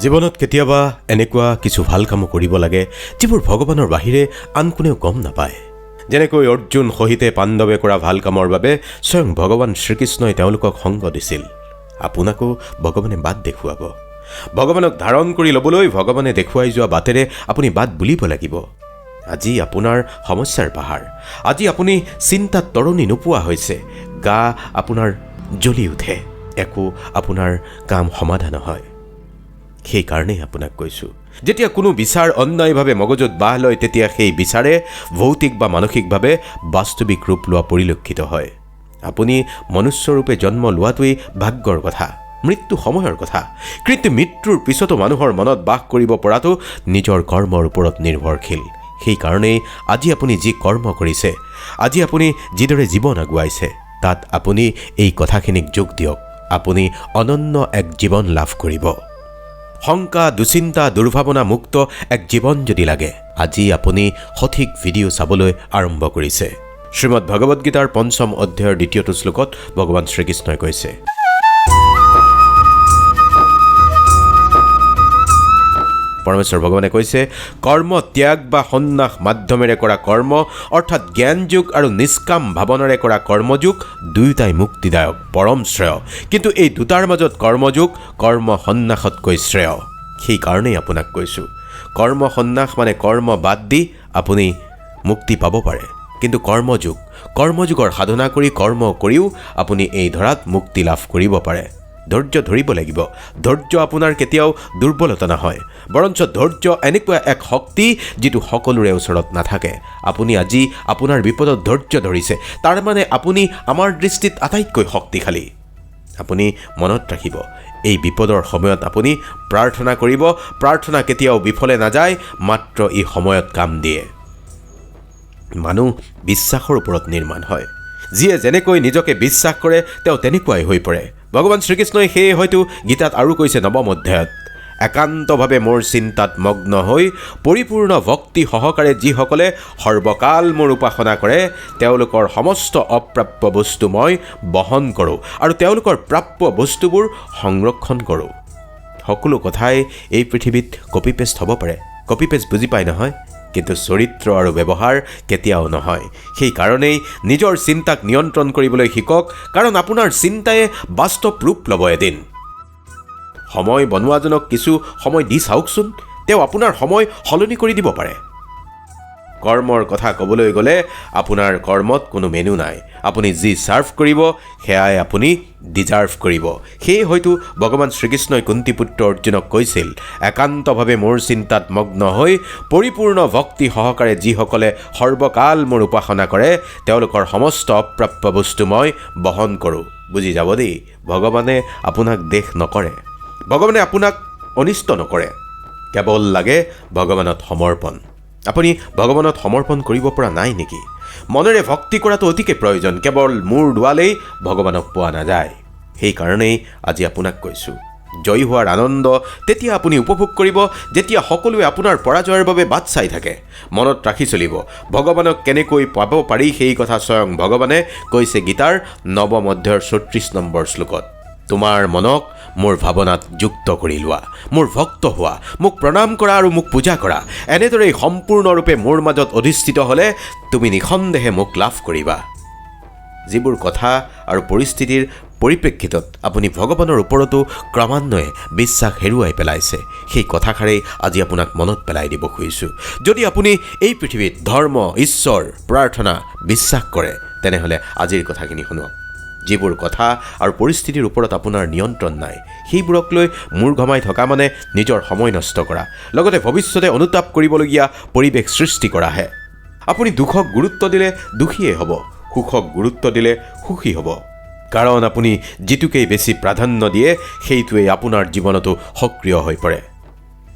জীৱনত কেতিয়াবা এনেকুৱা কিছু ভাল কামো কৰিব লাগে যিবোৰ ভগৱানৰ বাহিৰে আন কোনেও গম নাপায়। যেনেকৈ অৰ্জুন সহিতে পাণ্ডৱে কৰা ভাল কামৰ বাবে স্বয়ং ভগৱান শ্ৰীকৃষ্ণই তেওঁলোকক সংগ দিছিল। আপোনাকো ভগৱানে বাট দেখুৱাব। ভগৱানক ধাৰণ কৰি ল'বলৈ ভগৱানে দেখুৱাই যোৱা বাটেৰে আপুনি বাট বুলিব লাগিব। আজি আপোনাৰ সমস্যাৰ পাহাৰ, আজি আপুনি চিন্তাত তৰণি নোপোৱা হৈছে, গা আপোনাৰ জ্বলি উঠে, একো আপোনাৰ কাম সমাধান হয়। সেইকাৰণেই আপোনাক কৈছোঁ, যেতিয়া কোনো বিচাৰ অন্যায়ভাৱে মগজুত বাহ লয় তেতিয়া সেই বিচাৰে ভৌতিক বা মানসিকভাৱে বাস্তৱিক ৰূপ লোৱা পৰিলক্ষিত হয়। আপুনি মনুষ্যৰূপে জন্ম লোৱাটোৱেই ভাগ্যৰ কথা, মৃত্যু সময়ৰ কথা। কিন্তু মৃত্যুৰ পিছতো মানুহৰ মনত বাস কৰিব পৰাটো নিজৰ কৰ্মৰ ওপৰত নিৰ্ভৰশীল। সেইকাৰণেই আজি আপুনি যি কৰ্ম কৰিছে, আজি আপুনি যিদৰে জীৱন আগুৱাইছে, তাত আপুনি এই কথাখিনিক যোগ দিয়ক। আপুনি অনন্য এক জীৱন লাভ কৰিব। শংকা, দুচিন্তা, দুৰ্ভাৱনা মুক্ত এক জীৱন যদি লাগে, আজি আপুনি সঠিক ভিডিঅ' চাবলৈ আৰম্ভ কৰিছে। শ্ৰীমদ ভগৱদ গীতাৰ ৫ম অধ্যায়ৰ ২য়টো শ্লোকত ভগৱান শ্ৰীকৃষ্ণই কৈছে, পৰমেশ্বৰ ভগৱানে কৈছে, কৰ্ম ত্যাগ বা সন্ন্যাস মাধ্যমেৰে কৰা কৰ্ম অৰ্থাৎ জ্ঞানযোগ আৰু নিষ্কাম ভাৱনাৰে কৰা কৰ্মযোগ দুয়োটাই মুক্তিদায়ক, পৰম শ্ৰেয়। কিন্তু এই দুটাৰ মাজত কৰ্মযোগ কৰ্ম সন্ন্যাসতকৈ শ্ৰেয়। সেইকাৰণেই আপোনাক কৈছোঁ, কৰ্ম সন্ন্যাস মানে কৰ্ম বাদ দি আপুনি মুক্তি পাব পাৰে। কিন্তু কৰ্মযোগৰ সাধনা কৰি কৰ্ম কৰিও আপুনি এই ধৰাত মুক্তি লাভ কৰিব পাৰে। ধৈৰ্য ধৰিব লাগিব। ধৈৰ্য আপোনাৰ কেতিয়াও দুৰ্বলতা নহয়, বৰঞ্চ ধৈৰ্য এনেকুৱা এক শক্তি যিটো সকলোৰে ওচৰত নাথাকে। আপুনি আজি আপোনাৰ বিপদত ধৈৰ্য ধৰিছে, তাৰ মানে আপুনি আমাৰ দৃষ্টিত আটাইতকৈ শক্তিশালী। আপুনি মনত ৰাখিব, এই বিপদৰ সময়ত আপুনি প্ৰাৰ্থনা কৰিব। প্ৰাৰ্থনা কেতিয়াও বিফলে নাযায়, মাত্ৰ এই সময়ত কাম দিয়ে। মানুহ বিশ্বাসৰ ওপৰত নিৰ্মাণ হয়। যিয়ে যেনেকৈ নিজকে বিশ্বাস কৰে তেওঁ তেনেকুৱাই হৈ পৰে। ভগৱান শ্ৰীকৃষ্ণই সেয়ে হয়তো গীতাত আৰু কৈছে ৯ম অধ্যায়ত, একান্তভাৱে মোৰ চিন্তাত মগ্ন হৈ পৰিপূৰ্ণ ভক্তি সহকাৰে যিসকলে সৰ্বকাল মোৰ উপাসনা কৰে তেওঁলোকৰ সমস্ত অপ্ৰাপ্য বস্তু মই বহন কৰোঁ আৰু তেওঁলোকৰ প্ৰাপ্য বস্তুবোৰ সংৰক্ষণ কৰোঁ। সকলো কথাই এই পৃথিৱীত কপি পেষ্ট হ'ব পাৰে। কপি পেষ্ট বুজি পায় নহয়, কিন্তু চৰিত্ৰ আৰু ব্যৱহাৰ কেতিয়াও নহয়। সেইকাৰণেই নিজৰ চিন্তাক নিয়ন্ত্ৰণ কৰিবলৈ শিকক, কাৰণ আপোনাৰ চিন্তাই বাস্তৱ ৰূপ ল'ব এদিন। সময় বনোৱাজনক কিছু সময় দি চাওকচোন, তেওঁ আপোনাৰ সময় সলনি কৰি দিব পাৰে। কৰ্মৰ কথা ক'বলৈ গ'লে আপোনাৰ কৰ্মত কোনো মেনু নাই। আপুনি যি চাৰ্ভ কৰিব সেয়াই আপুনি ডিজাৰ্ভ কৰিব। সেয়ে হয়তো ভগৱান শ্ৰীকৃষ্ণই কুন্তীপুত্ৰ অৰ্জুনক কৈছিল, একান্তভাৱে মোৰ চিন্তাত মগ্ন হৈ পৰিপূৰ্ণ ভক্তি সহকাৰে যিসকলে সৰ্বকাল মোৰ উপাসনা কৰে তেওঁলোকৰ সমস্ত অপ্ৰাপ্য বস্তু মই বহন কৰোঁ। বুজি যাব দেই, ভগৱানে আপোনাক দেশ নকৰে, ভগৱানে আপোনাক অনিষ্ট নকৰে। কেৱল লাগে ভগৱানত সমৰ্পণ। আপুনি ভগৱানত সমৰ্পণ কৰিব পৰা নাই নেকি? মনেৰে ভক্তি কৰাটো অতিকে প্ৰয়োজন। কেৱল মূৰ দোৱালেই ভগৱানক পোৱা নাযায়। সেইকাৰণেই আজি আপোনাক কৈছোঁ, জয়ী হোৱাৰ আনন্দ তেতিয়া আপুনি উপভোগ কৰিব যেতিয়া সকলোৱে আপোনাৰ পৰাজয়ৰ বাবে বাট চাই থাকে। মনত ৰাখি চলিব, ভগৱানক কেনেকৈ পাব পাৰি সেই কথা স্বয়ং ভগৱানে কৈছে গীতাৰ ৯ম অধ্যায়ৰ ৩৬ নম্বৰ শ্লোকত, তোমাৰ মনক মোৰ ভাৱনাত যুক্ত কৰি লোৱা, মোৰ ভক্ত হোৱা, মোক প্ৰণাম কৰা আৰু মোক পূজা কৰা। এনেদৰেই সম্পূৰ্ণৰূপে মোৰ মাজত অধিষ্ঠিত হ'লে তুমি নিঃসন্দেহে মোক লাভ কৰিবা। যিবোৰ কথা আৰু পৰিস্থিতিৰ পৰিপ্ৰেক্ষিতত আপুনি ভগৱানৰ ওপৰতো ক্ৰমান্বয়ে বিশ্বাস হেৰুৱাই পেলাইছে, সেই কথাষাৰেই আজি আপোনাক মনত পেলাই দিব খুজিছোঁ। যদি আপুনি এই পৃথিৱীত ধৰ্ম, ঈশ্বৰ, প্ৰাৰ্থনা, বিশ্বাস কৰে, তেনেহ'লে আজিৰ কথাখিনি শুনক। যিবোৰ কথা আৰু পৰিস্থিতিৰ ওপৰত আপোনাৰ নিয়ন্ত্ৰণ নাই, সেইবোৰক লৈ মূৰ ঘমাই থকা মানে নিজৰ সময় নষ্ট কৰা, লগতে ভৱিষ্যতে অনুতাপ কৰিবলগীয়া পৰিৱেশ সৃষ্টি কৰাহে। আপুনি দুখক গুৰুত্ব দিলে দুখীয়ে হ'ব, সুখক গুৰুত্ব দিলে সুখী হ'ব। কাৰণ আপুনি যিটোকেই বেছি প্ৰাধান্য দিয়ে সেইটোৱেই আপোনাৰ জীৱনতো সক্ৰিয় হৈ পৰে।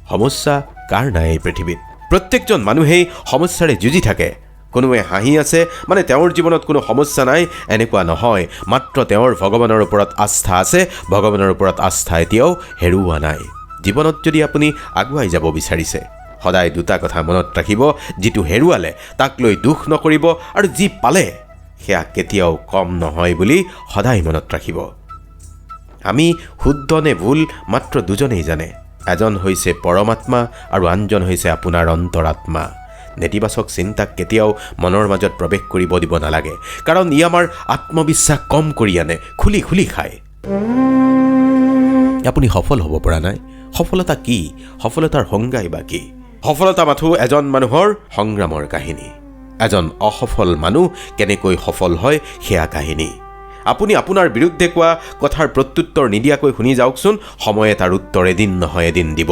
সমস্যা কাৰ নাই এই পৃথিৱীত? প্ৰত্যেকজন মানুহেই সমস্যাৰে যুঁজি থাকে। কোনোৱে হাঁহি আছে মানে তেওঁৰ জীৱনত কোনো সমস্যা নাই এনেকুৱা নহয়, মাত্ৰ তেওঁৰ ভগৱানৰ ওপৰত আস্থা আছে। ভগৱানৰ ওপৰত আস্থা এতিয়াও হেৰুওৱা নাই। জীৱনত যদি আপুনি আগুৱাই যাব বিচাৰিছে, সদায় দুটা কথা মনত ৰাখিব, যিটো হেৰুৱালে তাক লৈ দুখ নকৰিব আৰু যি পালে সেয়া কেতিয়াও কম নহয় বুলি সদায় মনত ৰাখিব। আমি শুদ্ধ নে ভুল মাত্ৰ দুজনেই জানে, এজন হৈছে পৰমাত্মা আৰু আনজন হৈছে আপোনাৰ অন্তৰাত্মা। নেতিবাচক চিন্তাক কেতিয়াও মনৰ মাজত প্ৰৱেশ কৰিব দিব নালাগে, কাৰণ ই আমাৰ আত্মবিশ্বাস কম কৰি আনে, খুলি খুলি খায়। আপুনি সফল হ'ব পৰা নাই। সফলতা কি? সফলতাৰ সংজ্ঞাই বা কি? সফলতা মাথো এজন মানুহৰ সংগ্ৰামৰ কাহিনী। এজন অসফল মানুহ কেনেকৈ সফল হয় সেয়া কাহিনী। আপুনি আপোনাৰ বিৰুদ্ধে কোৱা কথাৰ প্ৰত্যুত্তৰ নিদিয়াকৈ শুনি যাওকচোন, সময়ে তাৰ উত্তৰ এদিন নহয় এদিন দিব।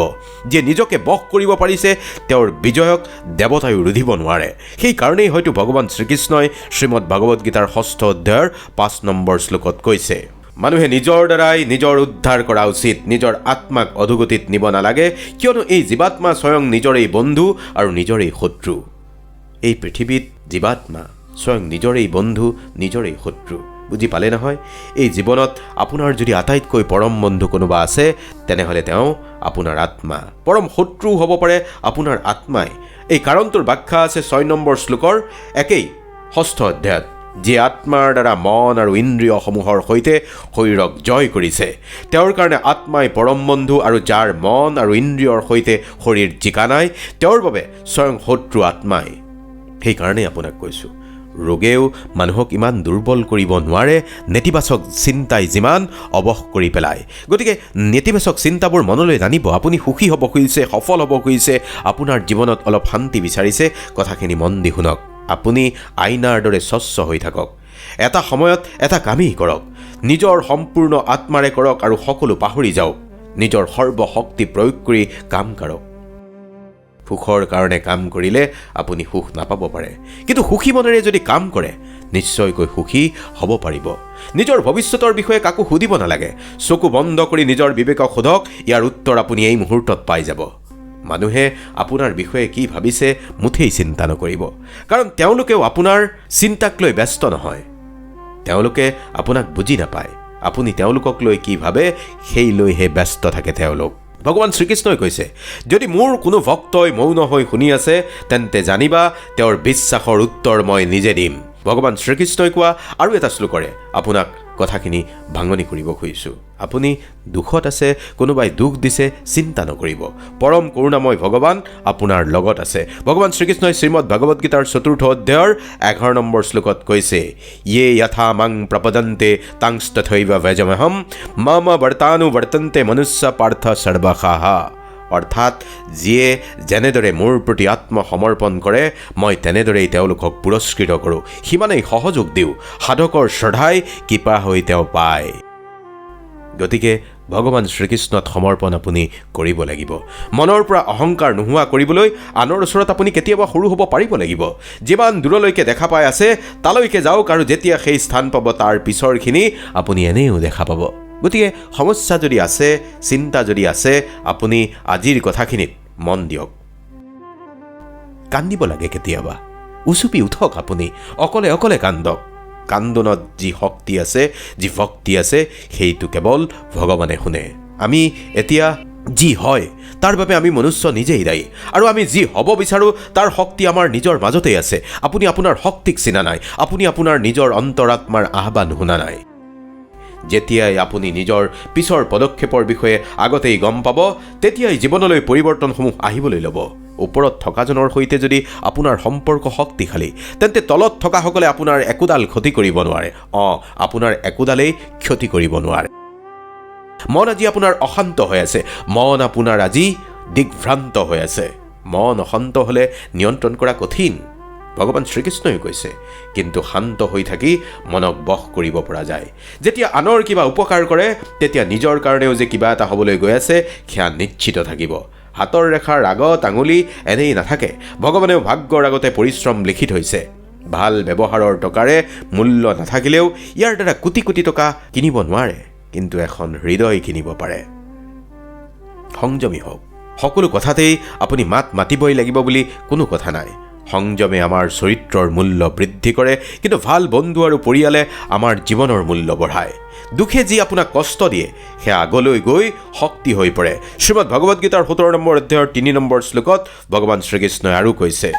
যিয়ে নিজকে বশ কৰিব পাৰিছে তেওঁৰ বিজয়ক দেৱতায়ো ৰুধিব নোৱাৰে। সেইকাৰণেই হয়তো ভগৱান শ্ৰীকৃষ্ণই শ্ৰীমদ ভাগৱত গীতাৰ 6ষ্ঠ অধ্যায়ৰ 5 নম্বৰ শ্লোকত কৈছে, মানুহে নিজৰ দ্বাৰাই নিজৰ উদ্ধাৰ কৰা উচিত, নিজৰ আত্মাক অধোগতিত নিব নালাগে, কিয়নো এই জীৱাত্মা স্বয়ং নিজৰেই বন্ধু আৰু নিজৰেই শত্ৰু। এই পৃথিৱীত জীৱাত্মা স্বয়ং নিজৰেই বন্ধু, নিজৰেই শত্ৰু। বুজি পালে নহয়? এই জীৱনত আপোনাৰ যদি আটাইতকৈ পৰম বন্ধু কোনোবা আছে, তেনেহ'লে তেওঁ আপোনাৰ আত্মা। পৰম শত্ৰুও হ'ব পাৰে আপোনাৰ আত্মাই। এই কাৰণটোৰ ব্যাখ্যা আছে 6 নম্বৰ শ্লোকৰ একেই 6ষ্ঠ অধ্যায়ত। যি আত্মাৰ দ্বাৰা মন আৰু ইন্দ্ৰিয়সমূহৰ সৈতে শৰীৰক জয় কৰিছে, তেওঁৰ কাৰণে আত্মাই পৰম বন্ধু, আৰু যাৰ মন আৰু ইন্দ্ৰিয়ৰ সৈতে শৰীৰ জিকা নাই, তেওঁৰ বাবে স্বয়ং শত্ৰু আত্মাই। সেইকাৰণেই আপোনাক কৈছোঁ, ৰোগেও মানুহক ইমান দুৰ্বল কৰিব নোৱাৰে, নেতিবাচক চিন্তাই যিমান অৱশ কৰি পেলায়। গতিকে নেতিবাচক চিন্তাবোৰ মনলৈ নানিব। আপুনি সুখী হ'ব খুজিছে, সফল হ'ব খুজিছে, আপোনাৰ জীৱনত অলপ শান্তি বিচাৰিছে, কথাখিনি মন দি শুনক। আপুনি আইনাৰ দৰে স্বচ্ছ হৈ থাকক। এটা সময়ত এটা কামেই কৰক, নিজৰ সম্পূৰ্ণ আত্মাৰে কৰক আৰু সকলো পাহৰি যাওক। নিজৰ সৰ্বশক্তি প্ৰয়োগ কৰি কাম কৰক। সুখৰ কাৰণে কাম কৰিলে আপুনি সুখ নাপাব পাৰে, কিন্তু সুখী মনেৰে যদি কাম কৰে নিশ্চয়কৈ সুখী হ'ব পাৰিব। নিজৰ ভৱিষ্যতৰ বিষয়ে কাকো সুধিব নালাগে। চকু বন্ধ কৰি নিজৰ বিবেকক সোধক, ইয়াৰ উত্তৰ আপুনি এই মুহূৰ্তত পাই যাব। মানুহে আপোনাৰ বিষয়ে কি ভাবিছে মুঠেই চিন্তা নকৰিব, কাৰণ তেওঁলোকেও আপোনাৰ চিন্তাক লৈ ব্যস্ত নহয়। তেওঁলোকে আপোনাক বুজি নাপায়। আপুনি তেওঁলোকক লৈ কি ভাবে সেই লৈহে ব্যস্ত থাকে তেওঁলোক। ভগৱান শ্ৰীকৃষ্ণই কৈছে, যদি মোৰ কোনো ভক্তই মৌন হৈ শুনি আছে, তেন্তে জানিবা তেওঁৰ বিশ্বাসৰ উত্তৰ মই নিজে দিম। ভগৱান শ্ৰীকৃষ্ণই কোৱা আৰু এটা শ্লোকৰে আপোনাক কথাখিনি ভাঙনি কৰিব খুজিছোঁ। আপুনি দুখত আছে, কোনোবাই দুখ দিছে, চিন্তা নকৰিব। পৰম কৰোণাময় ভগৱান আপোনাৰ লগত আছে। ভগৱান শ্ৰীকৃষ্ণই শ্ৰীমদ ভাগৱত গীতাৰ 4ৰ্থ অধ্যায়ৰ 11 নম্বৰ শ্লোকত কৈছে, য়ে যথা মাং প্ৰপদন্তে তাংস্তথৈব ভজমহম মম বৰ্তানুবৰ্তন্তে মনুষ্য পাৰ্থ সৰ্বশাহা। অৰ্থাৎ যিয়ে যেনেদৰে মোৰ প্ৰতি আত্মসমৰ্পণ কৰে, মই তেনেদৰেই তেওঁলোকক পুৰস্কৃত কৰোঁ, সিমানেই সহযোগ দিওঁ। সাধকৰ শ্ৰদ্ধাই কৃপা হৈ তেওঁ পায়। গতিকে ভগৱান শ্ৰীকৃষ্ণত সমৰ্পণ আপুনি কৰিব লাগিব। মনৰ পৰা অহংকাৰ নোহোৱা কৰিবলৈ আনৰ ওচৰত আপুনি কেতিয়াবা সৰু হ'ব পাৰিব লাগিব। যিমান দূৰলৈকে দেখা পাই আছে তালৈকে যাওক, আৰু যেতিয়া সেই স্থান পাব তাৰ পিছৰখিনি আপুনি এনেও দেখা পাব। গতিকে সমস্যা যদি আছে, চিন্তা যদি আছে, আপুনি আজিৰ কথাখিনিত মন দিয়ক। কান্দিব লাগে কেতিয়াবা, উচুপি উঠক। আপুনি অকলে অকলে কান্দক। কান্দনত যি শক্তি আছে, যি ভক্তি আছে, সেইটো কেৱল ভগৱানে শুনে। আমি এতিয়া যি হয় তাৰ বাবে আমি মনুষ্য নিজেই দায়ী, আৰু আমি যি হ'ব বিচাৰোঁ তাৰ শক্তি আমাৰ নিজৰ মাজতেই আছে। আপুনি আপোনাৰ শক্তিক চিনা নাই, আপুনি আপোনাৰ নিজৰ অন্তৰাত্মাৰ আহ্বান শুনা নাই। যেতিয়াই আপুনি নিজৰ পিছৰ পদক্ষেপৰ বিষয়ে আগতেই গম পাব, তেতিয়াই জীৱনলৈ পৰিৱৰ্তনসমূহ আহিবলৈ ল'ব। ওপৰত থকাজনৰ সৈতে যদি আপোনাৰ সম্পৰ্ক শক্তিশালী, তেন্তে তলত থকাসকলে আপোনাৰ একোডাল ক্ষতি কৰিব নোৱাৰে। আপোনাৰ একোডালেই ক্ষতি কৰিব নোৱাৰে। মন আজি আপোনাৰ অশান্ত হৈ আছে, মন আপোনাৰ আজি দিগ্ভ্ৰান্ত হৈ আছে। মন অশান্ত হ'লে নিয়ন্ত্ৰণ কৰা কঠিন, ভগৱান শ্ৰীকৃষ্ণই কৈছে, কিন্তু শান্ত হৈ থাকি মনক বশ কৰিব পৰা যায়। যেতিয়া আনৰ কিবা উপকাৰ কৰে, তেতিয়া নিজৰ কাৰণেও যে কিবা এটা হ'বলৈ গৈ আছে সেয়া নিশ্চিত থাকিব। হাতৰ ৰেখাৰ আগত আঙুলি এনেই নাথাকে। ভগৱানেও ভাগ্যৰ আগতে পৰিশ্ৰম লিখি থৈছে। ভাল ব্যৱহাৰৰ টকাৰে মূল্য নাথাকিলেও ইয়াৰ দ্বাৰা কোটি কোটি টকা কিনিব নোৱাৰে, কিন্তু এখন হৃদয় কিনিব পাৰে। সংযমী হওক। সকলো কথাতেই আপুনি মাত মাতিবই লাগিব বুলি কোনো কথা নাই। সংযমে আমাৰ চৰিত্ৰৰ মূল্য বৃদ্ধি কৰে, কিন্তু ভাল বন্ধু আৰু পৰিয়ালে আমাৰ জীৱনৰ মূল্য বঢ়ায়। দুখে যি আপোনাক কষ্ট দিয়ে সেয়া আগলৈ গৈ শক্তি হৈ পৰে। শ্ৰীমদ ভাগৱত গীতাৰ 17 নম্বৰ অধ্যায়ৰ 3 নম্বৰ শ্লোকত ভগৱান শ্ৰীকৃষ্ণই আৰু কৈছে,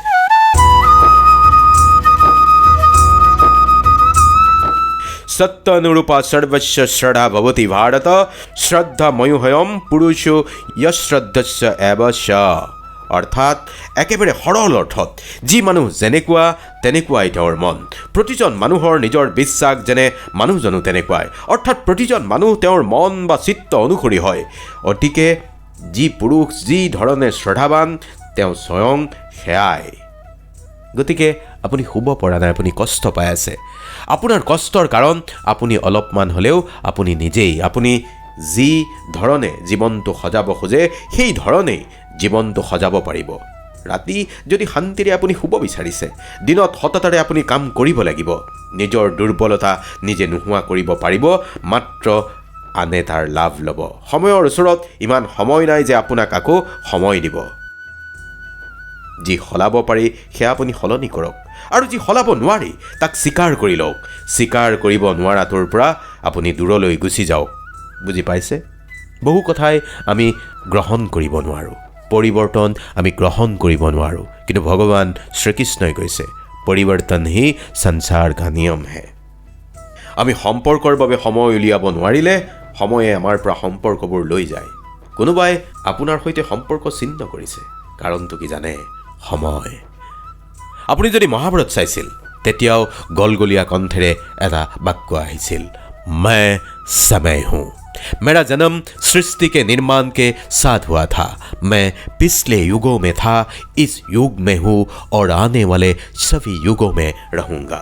সত্যানুৰূপা সৰ্বস্য শ্ৰদ্ধা ভবতি ভাৰত শ্ৰদ্ধা ময়োহয়ম পুৰুষো যশ্ৰদ্ধস্য এব স। অৰ্থাৎ একেবাৰে সৰল অৰ্থত যি মানুহ যেনেকুৱা তেনেকুৱাই তেওঁৰ মন। প্ৰতিজন মানুহৰ নিজৰ বিশ্বাস যেনে মানুহজনো তেনেকুৱাই, অৰ্থাৎ প্ৰতিজন মানুহ তেওঁৰ মন বা চিত্ত অনুসৰি হয়। গতিকে যি পুৰুষ যি ধৰণে শ্ৰদ্ধাৱান তেওঁ স্বয়ং সেয়াই। গতিকে আপুনি শুব পৰা নাই, আপুনি কষ্ট পাই আছে। আপোনাৰ কষ্টৰ কাৰণ আপুনি অলপমান হ'লেও আপুনি নিজেই। আপুনি যি ধৰণে জীৱনটো সজাব খোজে সেই ধৰণেই জীৱনটো সজাব পাৰিব। ৰাতি যদি শান্তিৰে আপুনি শুব বিচাৰিছে, দিনত সততাৰে আপুনি কাম কৰিব লাগিব। নিজৰ দুৰ্বলতা নিজে নোহোৱা কৰিব পাৰিব, মাত্ৰ আনে তাৰ লাভ ল'ব। সময়ৰ ওচৰত ইমান সময় নাই যে আপোনাক আকৌ সময় দিব। যি সলাব পাৰি সেয়া আপুনি সলনি কৰক, আৰু যি সলাব নোৱাৰি তাক স্বীকাৰ কৰি লওক। স্বীকাৰ কৰিব নোৱাৰাটোৰ পৰা আপুনি দূৰলৈ গুচি যাওক। বুজি পাইছে? বহু কথাই আমি গ্ৰহণ কৰিব নোৱাৰোঁ, পৰিৱৰ্তন আমি গ্ৰহণ কৰিব নোৱাৰোঁ, কিন্তু ভগৱান শ্ৰীকৃষ্ণই কৈছে পৰিৱৰ্তন হি সংসাৰ কা নিয়ম হে। আমি সম্পৰ্কৰ বাবে সময় উলিয়াব নোৱাৰিলে সময়ে আমাৰ পৰা সম্পৰ্কবোৰ লৈ যায়। কোনোবাই আপোনাৰ সৈতে সম্পৰ্ক ছিন্ন কৰিছে, কাৰণটো কি জানে? সময়। আপুনি যদি মহাভাৰত চাইছিল তেতিয়াও গলগলীয়া কণ্ঠেৰে এটা বাক্য আহিছিল, मैं समय हूँ, मेरा जन्म सृष्टि के निर्माण के साथ हुआ था, मैं पिछले युगों में था, इस युग में हूँ और आने वाले सभी युगों में रहूँगा।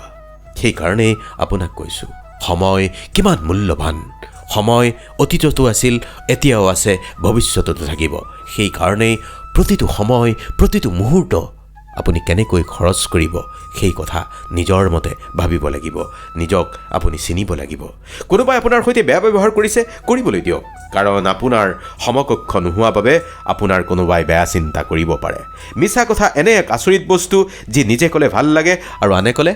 সেইকাৰণে আপোনাক কৈছোঁ সময় কিমান মূল্যৱান। সময় অতীততো আছিল, এতিয়াও আছে, ভৱিষ্যততো থাকিব। সেইকাৰণেই প্ৰতিটো সময় প্ৰতিটো মুহূৰ্ত আপুনি কেনেকৈ খৰচ কৰিব সেই কথা নিজৰ মতে ভাবিব লাগিব। নিজক আপুনি চিনিব লাগিব। কোনোবাই আপোনাৰ সৈতে বেয়া ব্যৱহাৰ কৰিছে, কৰিবলৈ দিয়ক, কাৰণ আপোনাৰ সমকক্ষ নোহোৱা বাবে আপোনাৰ কোনোবাই বেয়া চিন্তা কৰিব পাৰে। মিছা কথা এনে এক আচৰিত বস্তু যি নিজে ক'লে ভাল লাগে আৰু আনে ক'লে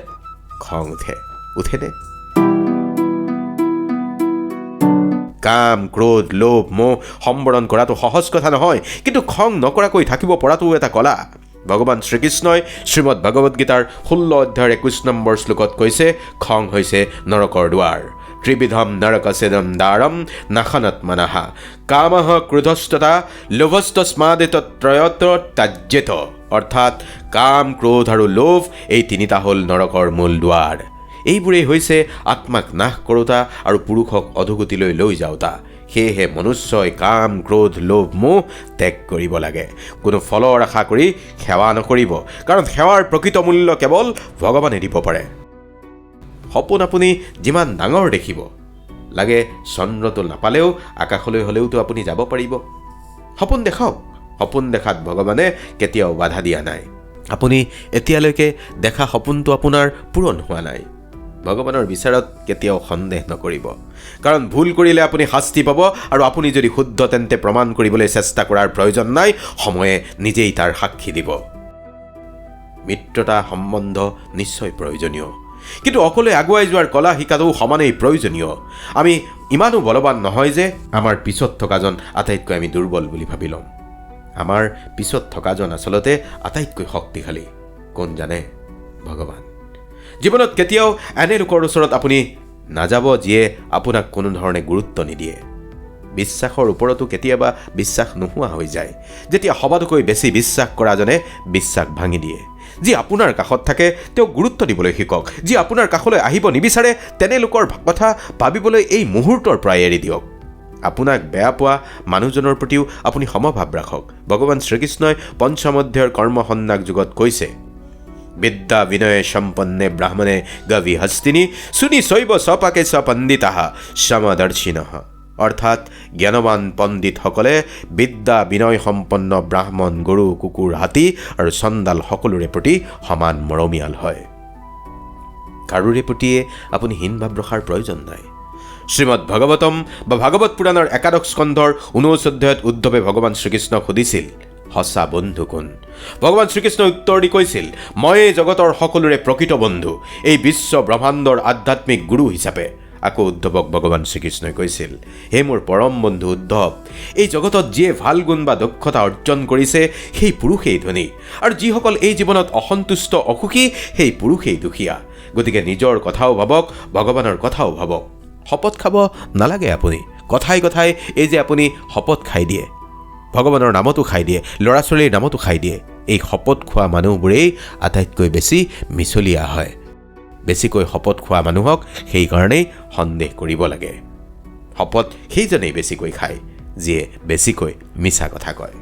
খং উঠেনে? কাম, ক্ৰোধ, লোভ, মোহ সম্বৰণ কৰাটো সহজ কথা নহয়, কিন্তু খং নকৰাকৈ থাকিব পৰাটোও এটা কলা। ভগৱান শ্ৰীকৃষ্ণই শ্ৰীমদ ভগৱদ গীতাৰ 16 অধ্যায়ৰ 21 নম্বৰ শ্লোকত কৈছে, খং হৈছে নৰকৰ দুৱাৰ। ত্ৰিবিধম নৰকছেদম দ্বাৰম নাশনাত্মনঃ কামঃ ক্ৰোধস্তথা লোভস্তস্মাদিতত্ৰয়ত ত্যাজ্যেত। অৰ্থাৎ কাম, ক্ৰোধ আৰু লোভ এই তিনিটা হ'ল নৰকৰ মূল দুৱাৰ। এইবোৰেই হৈছে আত্মাক নাশ কৰোঁতা আৰু পুৰুষক অধোগতিলৈ লৈ যাওঁতা। সেয়েহে মনুষ্যই কাম, ক্ৰোধ, লোভ, মোহ ত্যাগ কৰিব লাগে। কোনো ফলৰ আশা কৰি সেৱা নকৰিব, কাৰণ সেৱাৰ প্ৰকৃত মূল্য কেৱল ভগৱানে দিব পাৰে। সপোন আপুনি যিমান ডাঙৰ দেখিব লাগে, চন্দ্ৰটো নাপালেও আকাশলৈ হ'লেওতো আপুনি যাব পাৰিব। সপোন দেখাওক। সপোন দেখাত ভগৱানে কেতিয়াও বাধা দিয়া নাই। আপুনি এতিয়ালৈকে দেখা সপোনটো আপোনাৰ পূৰণ হোৱা নাই। ভগৱানৰ বিচাৰত কেতিয়াও সন্দেহ নকৰিব, কাৰণ ভুল কৰিলে আপুনি শাস্তি পাব, আৰু আপুনি যদি শুদ্ধ তেন্তে প্ৰমাণ কৰিবলৈ চেষ্টা কৰাৰ প্ৰয়োজন নাই, সময়ে নিজেই তাৰ সাক্ষী দিব। মিত্ৰতা সম্বন্ধ নিশ্চয় প্ৰয়োজনীয়, কিন্তু অকলে আগুৱাই যোৱাৰ কলা শিকাটোও সমানেই প্ৰয়োজনীয়। আমি ইমানো বলৱান নহয় যে আমাৰ পিছত থকাজন আটাইতকৈ আমি দুৰ্বল বুলি ভাবি ল'ম। আমাৰ পিছত থকাজন আচলতে আটাইতকৈ শক্তিশালী। কোন জানে? ভগৱান। জীৱনত কেতিয়াও এনে লোকৰ ওচৰত আপুনি নাযাব যিয়ে আপোনাক কোনো ধৰণে গুৰুত্ব নিদিয়ে। বিশ্বাসৰ ওপৰতো কেতিয়াবা বিশ্বাস নোহোৱা হৈ যায়, যেতিয়া সবাতোকৈ বেছি বিশ্বাস কৰাজনে বিশ্বাস ভাঙি দিয়ে। যি আপোনাৰ কাষত থাকে তেওঁক গুৰুত্ব দিবলৈ শিকক। যি আপোনাৰ কাষলৈ আহিব নিবিচাৰে তেনে লোকৰ কথা ভাবিবলৈ এই মুহূৰ্তৰ পৰাই এৰি দিয়ক। আপোনাক বেয়া পোৱা মানুহজনৰ প্ৰতিও আপুনি সমভাৱ ৰাখক। ভগৱান শ্ৰীকৃষ্ণই ৫ম অধ্যায়ৰ কৰ্মসন্ন্যাস যুগত কৈছে, বিদ্যা বিনয়ে সম্পন্নে ব্ৰাহ্মণে গভি হস্তিনী শুনি শৈব স্বপাকে স পণ্ডিতাঃ সমদৰ্শিনঃ। অৰ্থাৎ জ্ঞানৱান পণ্ডিতসকলে বিদ্যা বিনয় সম্পন্ন ব্ৰাহ্মণ, গৰু, কুকুৰ, হাতী আৰু চণ্ডাল সকলোৰে প্ৰতি সমান মৰমীয়াল হয়। কাৰোৰে প্ৰতিয়ে আপুনি হীনভাৱ ৰখাৰ প্ৰয়োজন নাই। শ্ৰীমদ ভাগৱতম বা ভাগৱত পুৰাণৰ ১১ স্কন্ধৰ ১৯ অধ্যায়ত উদ্ধৱে ভগৱান শ্ৰীকৃষ্ণক সুধিছিল, সঁচা বন্ধু কোন? ভগৱান শ্ৰীকৃষ্ণই উত্তৰ দি কৈছিল, ময়ে জগতৰ সকলোৰে প্ৰকৃত বন্ধু, এই বিশ্ব ব্ৰহ্মাণ্ডৰ আধ্যাত্মিক গুৰু হিচাপে। আকৌ উদ্ধৱক ভগৱান শ্ৰীকৃষ্ণই কৈছিল, হে মোৰ পৰম বন্ধু উদ্ধৱ, এই জগতত যিয়ে ভাল গুণ বা দক্ষতা অৰ্জন কৰিছে সেই পুৰুষেই ধনী, আৰু যিসকল এই জীৱনত অসন্তুষ্ট অসুখী সেই পুৰুষেই দুখীয়া। গতিকে নিজৰ কথাও ভাবক, ভগৱানৰ কথাও ভাবক। শপত খাব নালাগে আপুনি। কথাই কথাই এই যে আপুনি শপত খাই দিয়ে, ভগৱানৰ নামতো খাই দিয়ে, ল'ৰা ছোৱালীৰ নামতো খাই দিয়ে, এই শপত খোৱা মানুহবোৰেই আটাইতকৈ বেছি মিছলীয়া হয়। বেছিকৈ শপত খোৱা মানুহক সেইকাৰণেই সন্দেহ কৰিব লাগে। শপত সেইজনেই বেছিকৈ খায় যিয়ে বেছিকৈ মিছা কথা কয়।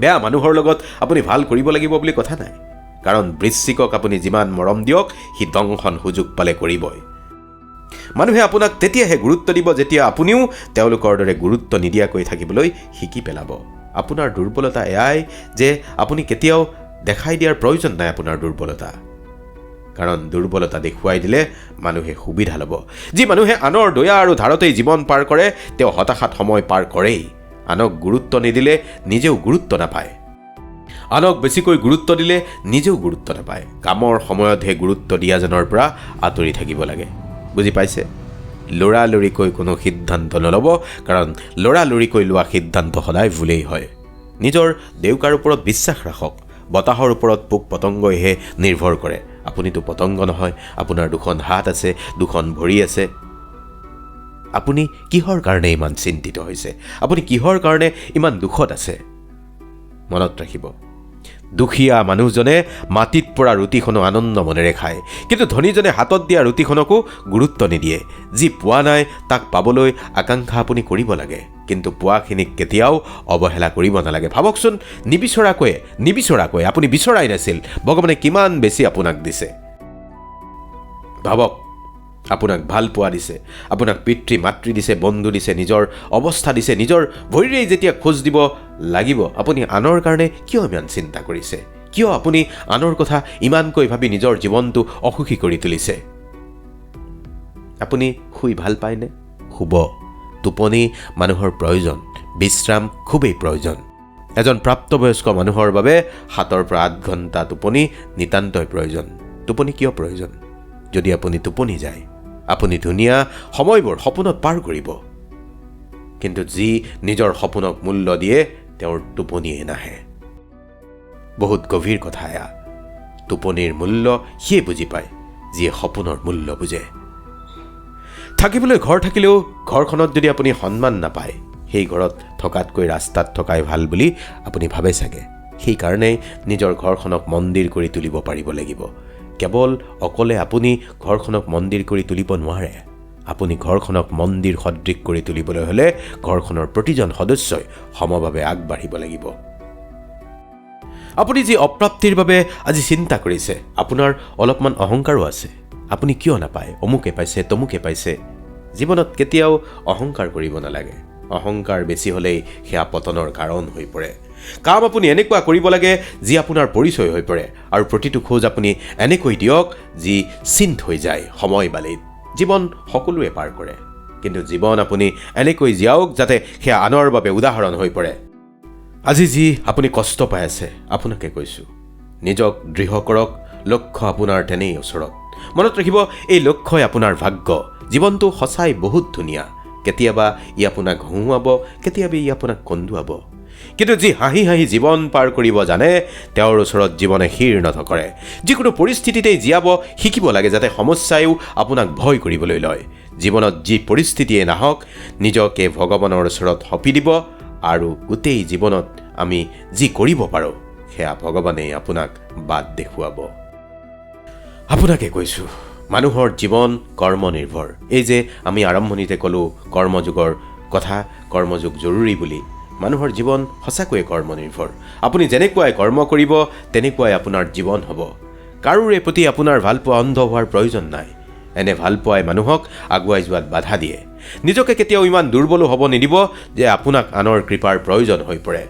বেয়া মানুহৰ লগত আপুনি ভাল কৰিব লাগিব বুলি কথা নাই, কাৰণ বৃশ্চিকক আপুনি যিমান মৰম দিয়ক সি দংশন সুযোগ পালে কৰিবই। মানুহে আপোনাক তেতিয়াহে গুৰুত্ব দিব যেতিয়া আপুনিও তেওঁলোকৰ দৰে গুৰুত্ব নিদিয়াকৈ থাকিবলৈ শিকি পেলাব। আপোনাৰ দুৰ্বলতা এয়াই যে আপুনি কেতিয়াও দেখাই দিয়াৰ প্ৰয়োজন নাই আপোনাৰ দুৰ্বলতা, কাৰণ দুৰ্বলতা দেখুৱাই দিলে মানুহে সুবিধা ল'ব। যি মানুহে আনৰ দয়া আৰু ধাৰতেই জীৱন পাৰ কৰে তেওঁ হতাশাত সময় পাৰ কৰেই। আনক গুৰুত্ব নিদিলে নিজেও গুৰুত্ব নাপায়, আনক বেছিকৈ গুৰুত্ব দিলে নিজেও গুৰুত্ব নাপায়। কামৰ সময়তহে গুৰুত্ব দিয়াজনৰ পৰা আঁতৰি থাকিব লাগে। বুজি পাইছে? লৰালৰিকৈ কোনো সিদ্ধান্ত নল'ব, কাৰণ লৰালৰিকৈ লোৱা সিদ্ধান্ত সদায় ভুলেই হয়। নিজৰ দেউকাৰ ওপৰত বিশ্বাস ৰাখক। বতাহৰ ওপৰত পোক পতংগইহে নিৰ্ভৰ কৰে। আপুনিতো পতংগ নহয়, আপোনাৰ দুখন হাত আছে, দুখন ভৰি আছে। আপুনি কিহৰ কাৰণে ইমান চিন্তিত হৈছে? আপুনি কিহৰ কাৰণে ইমান দুখত আছে? মনত ৰাখিব, দুখীয়া মানুহজনে মাটিত পৰা ৰুটিখনো আনন্দ মনেৰে খায়, কিন্তু ধনীজনে হাতত দিয়া ৰুটিখনকো গুৰুত্ব নিদিয়ে। যি পোৱা নাই তাক পাবলৈ আকাংক্ষা আপুনি কৰিব লাগে, কিন্তু পোৱাখিনিক কেতিয়াও অৱহেলা কৰিব নালাগে। ভাবকচোন, নিবিচৰাকৈ আপুনি বিচৰাই নাছিল, ভগৱানে কিমান বেছি আপোনাক দিছে। ভাবক, আপোনাক ভাল পোৱা দিছে, আপোনাক পিতৃ মাতৃ দিছে, বন্ধু দিছে, নিজৰ অৱস্থা দিছে। নিজৰ ভৰিৰেই যেতিয়া খোজ দিব লাগিব, আপুনি আনৰ কাৰণে কিয় ইমান চিন্তা কৰিছে? কিয় আপুনি আনৰ কথা ইমানকৈ ভাবি নিজৰ জীৱনটো অসুখী কৰি তুলিছে? আপুনি শুই ভাল পায়নে? শুব। টোপনি মানুহৰ প্ৰয়োজন, বিশ্ৰাম খুবেই প্ৰয়োজন। এজন প্ৰাপ্তবয়স্ক মানুহৰ বাবে 7 পৰা 8 ঘণ্টা টোপনি নিতান্তই প্ৰয়োজন। টোপনি কিয় প্ৰয়োজন? যদি আপুনি টোপনি যায়, আপুনি ধুনীয়া সময়বোৰ সপোনত পাৰ কৰিব, কিন্তু যি নিজৰ সপোনক মূল্য দিয়ে তেওঁৰ টোপনিয়ে নাহে। বহুত গভীৰ কথা এয়া। টোপনিৰ মূল্য সিয়ে বুজি পায় যিয়ে সপোনৰ মূল্য বুজে। থাকিবলৈ ঘৰ থাকিলেও ঘৰখনত যদি আপুনি সন্মান নাপায়, সেই ঘৰত থকাতকৈ ৰাস্তাত থকাই ভাল বুলি আপুনি ভাবে চাগে। সেইকাৰণেই নিজৰ ঘৰখনক মন্দিৰ কৰি তুলিব পাৰিব লাগিব। কেৱল অকলে আপুনি ঘৰখনক মন্দিৰ কৰি তুলিব নোৱাৰে। আপুনি ঘৰখনক মন্দিৰ সদৃশ কৰি তুলিবলৈ হ'লে ঘৰখনৰ প্ৰতিজন সদস্যই সমভাৱে আগবাঢ়িব লাগিব। আপুনি যি অপ্ৰাপ্তিৰ বাবে আজি চিন্তা কৰিছে, আপোনাৰ অলপমান অহংকাৰো আছে। আপুনি কিয় নাপায়? অমুকে পাইছে, তমুকে পাইছে। জীৱনত কেতিয়াও অহংকাৰ কৰিব নালাগে। অহংকাৰ বেছি হ'লেই সেয়া পতনৰ কাৰণ হৈ পৰে। কাম আপুনি এনেকুৱা কৰিব লাগে যি আপোনাৰ পৰিচয় হৈ পৰে, আৰু প্ৰতিটো খোজ আপুনি এনেকৈ দিয়ক যি চিন্তা হৈ যায় সময় বালিত। জীৱন সকলোৱে পাৰ কৰে, কিন্তু জীৱন আপুনি এনেকৈ জীয়াওক যাতে সেয়া আনৰ বাবে উদাহৰণ হৈ পৰে। আজি যি আপুনি কষ্ট পাই আছে, আপোনাকে কৈছোঁ, নিজক দৃঢ় কৰক। লক্ষ্য আপোনাৰ তেনেই ওচৰত। মনত ৰাখিব, এই লক্ষ্যই আপোনাৰ ভাগ্য। জীৱনটো সঁচাই বহুত ধুনীয়া। কেতিয়াবা ই আপোনাক হহুৱাব, কেতিয়াবা ই আপোনাক কন্দুৱাব, কিন্তু যি হাঁহি হাঁহি জীৱন পাৰ কৰিব জানে তেওঁৰ ওচৰত জীৱনে শিৰ নথকৰে। যিকোনো পৰিস্থিতিতেই জীয়াব শিকিব লাগে, যাতে সমস্যায়ো আপোনাক ভয় কৰিবলৈ লয়। জীৱনত যি পৰিস্থিতিয়ে নাহক, নিজকে ভগৱানৰ ওচৰত সঁপি দিব, আৰু গোটেই জীৱনত আমি যি কৰিব পাৰোঁ সেয়া ভগৱানেই আপোনাক বাট দেখুৱাব। আপোনাকে কৈছোঁ, মানুহৰ জীৱন কৰ্মনিৰ্ভৰ। এই যে আমি আৰম্ভণিতে ক'লোঁ কৰ্মযোগৰ কথা, কৰ্মযোগ জৰুৰী বুলি। মানুহৰ জীৱন সঁচাকৈয়ে কৰ্মনিৰ্ভৰ। আপুনি যেনেকুৱাই কৰ্ম কৰিব তেনেকুৱাই আপোনাৰ জীৱন হ'ব। কাৰোৰে প্ৰতি আপোনাৰ ভালপোৱা অন্ধ হোৱাৰ প্ৰয়োজন নাই। এনে ভালপোৱাই মানুহক আগুৱাই যোৱাত বাধা দিয়ে। নিজকে কেতিয়াও ইমান দুৰ্বলো হ'ব নিদিব যে আপোনাক আনৰ কৃপাৰ প্ৰয়োজন হৈ পৰে।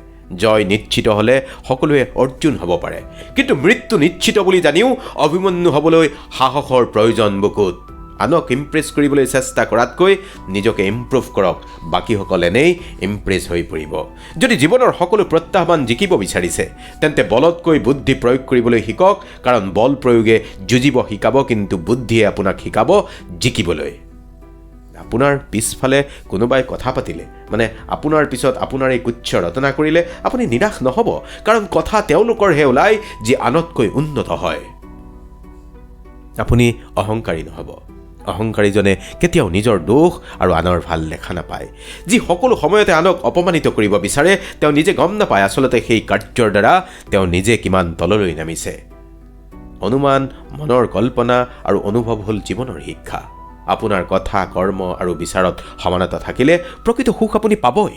জয় নিশ্চিত হ'লে সকলোৱে অৰ্জুন হ'ব পাৰে, কিন্তু মৃত্যু নিশ্চিত বুলি জানিও অভিমন্যু হ'বলৈ সাহসৰ প্ৰয়োজন বহুত। আনক ইমপ্ৰেছ কৰিবলৈ চেষ্টা কৰাতকৈ নিজকে ইম্প্ৰুভ কৰক। বাকীসকল এনেই ইমপ্ৰেছ হৈ পৰিব। যদি জীৱনৰ সকলো প্ৰত্যাহ্বান জিকিব বিচাৰিছে, তেন্তে বলতকৈ বুদ্ধি প্ৰয়োগ কৰিবলৈ শিকক, কাৰণ বল প্ৰয়োগে যুঁজিব শিকাব, কিন্তু বুদ্ধিয়ে আপোনাক শিকাব জিকিবলৈ। আপোনাৰ পিছফালে কোনোবাই কথা পাতিলে, আপোনাৰ পিছত আপোনাৰ এই কুচ্ছ ৰচনা কৰিলে আপুনি নিৰাশ নহ'ব, কাৰণ কথা তেওঁলোকৰহে ওলায় যি আনতকৈ উন্নত হয়। আপুনি অহংকাৰী নহ'ব। অহংকাৰীজনে কেতিয়াও নিজৰ দোষ আৰু আনৰ ভাল দেখা নাপায়। যি সকলো সময়তে আনক অপমানিত কৰিব বিচাৰে, তেওঁ নিজে গম নাপায় আচলতে সেই কাৰ্যৰ দ্বাৰা তেওঁ নিজে কিমান তললৈ নামিছে। অনুমান, মনৰ কল্পনা আৰু অনুভৱ হ'ল জীৱনৰ শিক্ষা। আপোনাৰ কথা, কৰ্ম আৰু বিচাৰত সমানতা থাকিলে প্ৰকৃত সুখ আপুনি পাবই।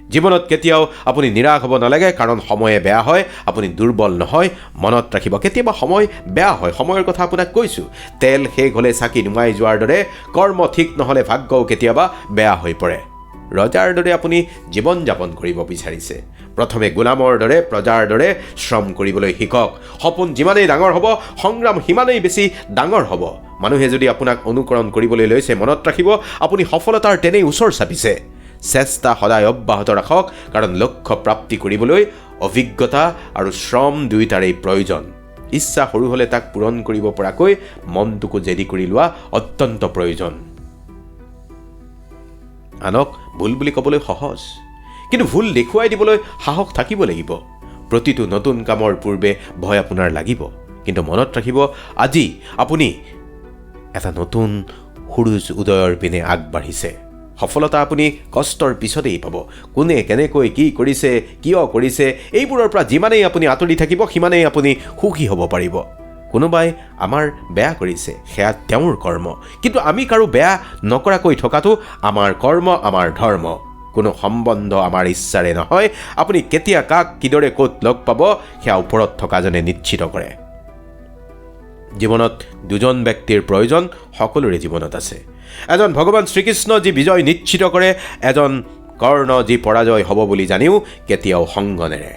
জীৱনত কেতিয়াও আপুনি নিৰাশ হ'ব নালাগে, কাৰণ সময়ে বেয়া হয়, আপুনি দুৰ্বল নহয়। মনত ৰাখিব, কেতিয়াবা সময় বেয়া হয়। সময়ৰ কথা আপোনাক কৈছোঁ। তেল শেষ হ'লে চাকি নুমাই যোৱাৰ দৰে কৰ্ম ঠিক নহ'লে ভাগ্যও কেতিয়াবা বেয়া হৈ পৰে। ৰজাৰ দৰে আপুনি জীৱন যাপন কৰিব বিচাৰিছে, প্ৰথমে গোলামৰ দৰে, প্ৰজাৰ দৰে শ্ৰম কৰিবলৈ শিকক। সপোন যিমানেই ডাঙৰ হ'ব, সংগ্ৰাম সিমানেই বেছি ডাঙৰ হ'ব। মানুহে যদি আপোনাক অনুকৰণ কৰিবলৈ লৈছে, মনত ৰাখিব আপুনি সফলতাৰ তেনেই ওচৰ চাপিছে। চেষ্টা সদায় অব্যাহত ৰাখক, কাৰণ লক্ষ্য প্ৰাপ্তি কৰিবলৈ অভিজ্ঞতা আৰু শ্ৰম দুয়োটাৰেই প্ৰয়োজন। ইচ্ছা সৰু হ'লে তাক পূৰণ কৰিব পৰাকৈ মনটোকো জেদি কৰি লোৱা অত্যন্ত প্ৰয়োজন। আনক ভুল বুলি ক'বলৈ সহজ, কিন্তু ভুল দেখুৱাই দিবলৈ সাহস থাকিব লাগিব। প্ৰতিটো নতুন কামৰ পূৰ্বে ভয় আপোনাৰ লাগিব, কিন্তু মনত ৰাখিব আজি আপুনি এটা নতুন সূৰুজ উদয়ৰ পিনে আগবাঢ়িছে। সফলতা আপুনি কষ্টৰ পিছতেই পাব। কোনে কেনেকৈ কি কৰিছে, কিয় কৰিছে, এইবোৰৰ পৰা যিমানেই আপুনি আঁতৰি থাকিব, সিমানেই আপুনি সুখী হ'ব পাৰিব। কোনোবাই আমাৰ বেয়া কৰিছে, সেয়া তেওঁৰ কৰ্ম, কিন্তু আমি কাৰো বেয়া নকৰাকৈ থকাটো আমাৰ কৰ্ম, আমাৰ ধৰ্ম। কোনো সম্বন্ধ আমাৰ ইচ্ছাৰে নহয়। আপুনি কেতিয়া কাক কিদৰে ক'ত লগ পাব, সেয়া ওপৰত থকাজনে নিশ্চিত কৰে। জীৱনত দুজন ব্যক্তিৰ প্ৰয়োজন সকলোৰে জীৱনত আছে। এজন ভগৱান শ্ৰীকৃষ্ণ যি বিজয় নিশ্চিত কৰে, এজন কৰ্ণ যি পৰাজয় হ'ব বুলি জানিও কেতিয়াও সংগ নেৰে।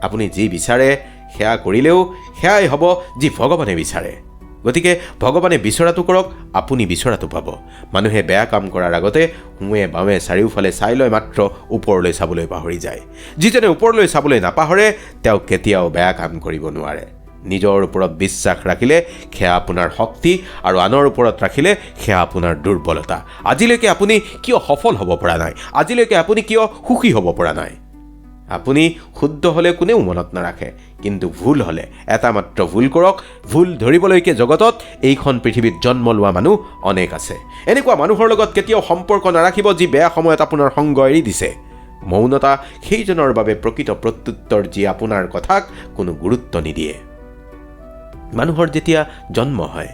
আপুনি যি বিচাৰে সেয়া কৰিলেও সেয়াই হ'ব যি ভগৱানে বিচাৰে। গতিকে ভগৱানে বিচৰাটো কৰক, আপুনি বিচৰাটো পাব। মানুহে বেয়া কাম কৰাৰ আগতে সোঁৱে বাৱে চাৰিওফালে চাই লৈ মাত্ৰ ওপৰলৈ চাবলৈ পাহৰি যায়। যিজনে ওপৰলৈ চাবলৈ নাপাহৰে, তেওঁ কেতিয়াও বেয়া কাম কৰিব নোৱাৰে। নিজৰ ওপৰত বিশ্বাস ৰাখিলে সেয়া আপোনাৰ শক্তি, আৰু আনৰ ওপৰত ৰাখিলে সেয়া আপোনাৰ দুৰ্বলতা। আজিলৈকে আপুনি কিয় সফল হ'ব পৰা নাই? আজিলৈকে আপুনি কিয় সুখী হ'ব পৰা নাই? আপুনি শুদ্ধ হ'লে কোনেও মনত নাৰাখে, কিন্তু ভুল হ'লে এটা মাত্ৰ ভুল কৰক। ভুল ধৰিবলৈকে জগতত এইখন পৃথিৱীত জন্ম লোৱা মানুহ অনেক আছে। এনেকুৱা মানুহৰ লগত কেতিয়াও সম্পৰ্ক নাৰাখিব যি বেয়া সময়ত আপোনাৰ সংগ এৰি দিছে। মৌনতা সেইজনৰ বাবে প্ৰকৃত প্ৰত্যুত্তৰ যি আপোনাৰ কথাক কোনো গুৰুত্ব নিদিয়ে। মানুহৰ যেতিয়া জন্ম হয়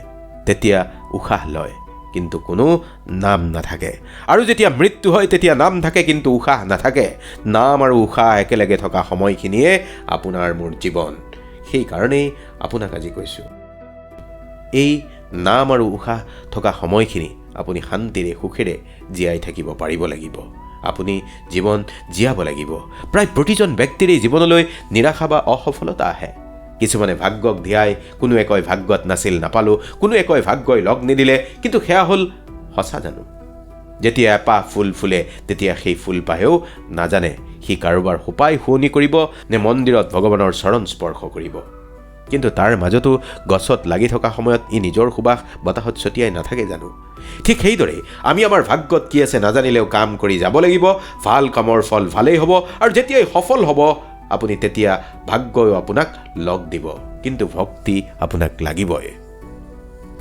তেতিয়া উশাহ লয়, কিন্তু কোনো নাম নাথাকে, আৰু যেতিয়া মৃত্যু হয় তেতিয়া নাম থাকে কিন্তু উশাহ নাথাকে। নাম আৰু উশাহ একেলগে থকা সময়খিনিয়ে আপোনাৰ মোৰ জীৱন। সেইকাৰণেই আপোনাক আজি কৈছোঁ, এই নাম আৰু উশাহ থকা সময়খিনি আপুনি শান্তিৰে সুখেৰে জীয়াই থাকিব পাৰিব লাগিব। আপুনি জীৱন জীয়াব লাগিব। প্ৰায় প্ৰতিজন ব্যক্তিৰেই জীৱনলৈ নিৰাশা বা অসফলতা আহে। কিছুমানে ভাগ্যক ধিয়াই, কোনোৱে কয় ভাগ্যত নাছিল নাপালোঁ, কোনোৱে কয় ভাগ্যই লগ নিদিলে। কিন্তু সেয়া হ'ল সঁচা জানো? যেতিয়া এপাহ ফুল ফুলে তেতিয়া সেই ফুল পাহেও নাজানে সি কাৰোবাৰ সোপাই শুৱনি কৰিব নে মন্দিৰত ভগৱানৰ চৰণ স্পৰ্শ কৰিব। কিন্তু তাৰ মাজতো গছত লাগি থকা সময়ত ই নিজৰ সুবাস বতাহত ছটিয়াই নাথাকে জানো? ঠিক সেইদৰে আমি আমাৰ ভাগ্যত কি আছে নাজানিলেও কাম কৰি যাব লাগিব। ভাল কামৰ ফল ভালেই হ'ব, আৰু যেতিয়াই সফল হ'ব আপুনি তেতিয়া ভাগ্যও আপোনাক লগ দিব, কিন্তু ভক্তি আপোনাক লাগিবই।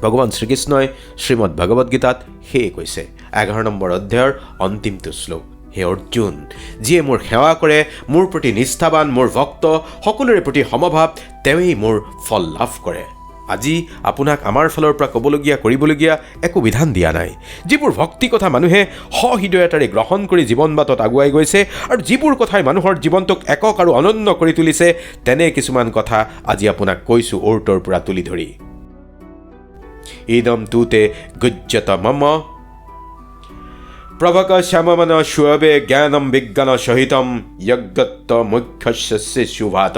ভগৱান শ্ৰীকৃষ্ণই শ্ৰীমদ ভাগৱত গীতাত সেয়ে কৈছে, 11 নম্বৰ অধ্যায়ৰ অন্তিমটো শ্লোক, হে অৰ্জুন, যিয়ে মোৰ সেৱা কৰে, মোৰ প্ৰতি নিষ্ঠাবান, মোৰ ভক্ত, সকলোৰে প্ৰতি সমভাৱ, তেওঁৱেই মোৰ ফল লাভ কৰে। আজি আপোনাক আমাৰ ফালৰ পৰা ক'বলগীয়া, কৰিবলগীয়া একো বিধান দিয়া নাই। যিবোৰ ভক্তি কথা মানুহে সহৃদয়তাৰে গ্ৰহণ কৰি জীৱন বাটত আগুৱাই গৈছে, আৰু যিবোৰ কথাই মানুহৰ জীৱনটোক একক আৰু অনন্য কৰি তুলিছে, তেনে কিছুমান কথা আজি আপোনাক কৈছোঁ অৰ্তৰ পৰা তুলি ধৰি। ইদম তুতে গুজ্জত মম প্ৰভক শ্যামমন সুবে জ্ঞানম বিজ্ঞান সহিতম যজ্ঞত্ব মুখ্যস্য শুভাত।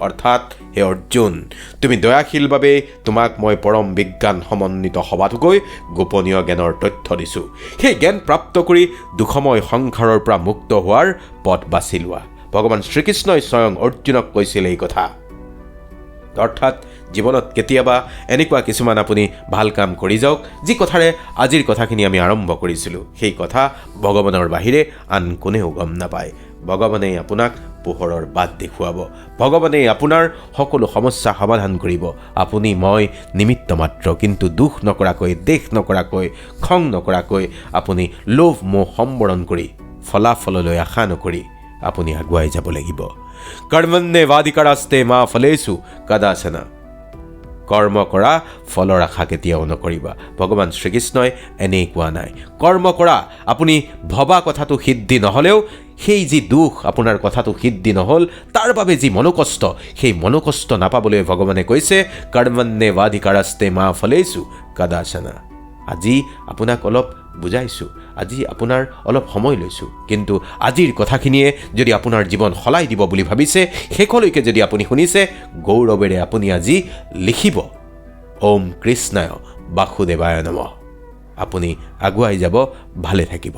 অৰ্থাৎ হে অৰ্জুন, তুমি দয়াশীলভাৱে তোমাক মই পৰম বিজ্ঞান সমন্বিত সবাতোকৈ গোপনীয় জ্ঞানৰ তথ্য দিছোঁ। সেই জ্ঞান প্ৰাপ্ত কৰি দুখময় সংসাৰৰ পৰা মুক্ত হোৱাৰ পথ বাছি লোৱা। ভগৱান শ্ৰীকৃষ্ণই স্বয়ং অৰ্জুনক কৈছিল এই কথা। অৰ্থাৎ জীৱনত কেতিয়াবা এনেকুৱা কিছুমান আপুনি ভাল কাম কৰি যাওক, যি কথাৰে আজিৰ কথাখিনি আমি আৰম্ভ কৰিছিলোঁ। সেই কথা ভগৱানৰ বাহিৰে আন কোনেও গম নাপায়। ভগৱানেই আপোনাক পোহৰৰ বাট দেখুৱাব। ভগৱানে আপোনাৰ সকলো সমস্যা সমাধান কৰিব। আপুনি মই নিমিত্ত মাত্ৰ, কিন্তু দুখ নকৰাকৈ, দেশ নকৰাকৈ, খং নকৰাকৈ, আপুনি লোভ মোহ সম্বৰণ কৰি ফলাফললৈ আশা নকৰি আপুনি আগুৱাই যাব লাগিব। কৰ্মণ্যেৱাধিকাৰস্তে মা ফলেষু কদাচন। কৰ্ম কৰা, ফলৰ আশা কেতিয়াও নকৰিবা। ভগৱান শ্ৰীকৃষ্ণই এনেই কোৱা নাই। কৰ্ম কৰা, আপুনি ভবা কথাটো সিদ্ধি নহ'লেও সেই যি দুখ, আপোনাৰ কথাটো সিদ্ধি নহ'ল, তাৰ বাবে যি মনোকষ্ট, সেই মনোকষ্ট নাপাবলৈ ভগৱানে কৈছে কৰ্মণ্যেৱাধিকাৰস্তে মা ফলেষু কদাচন। আজি আপোনাক অলপ বুজাইছোঁ, আজি আপোনাৰ অলপ সময় লৈছোঁ, কিন্তু আজিৰ কথাখিনিয়ে যদি আপোনাৰ জীৱন সলাই দিব বুলি ভাবিছে, শেষলৈকে যদি আপুনি শুনিছে, গৌৰৱেৰে আপুনি আজি লিখিব ওম কৃষ্ণায় বাসুদেৱায় নমঃ। আপুনি আগুৱাই যাব, ভালে থাকিব।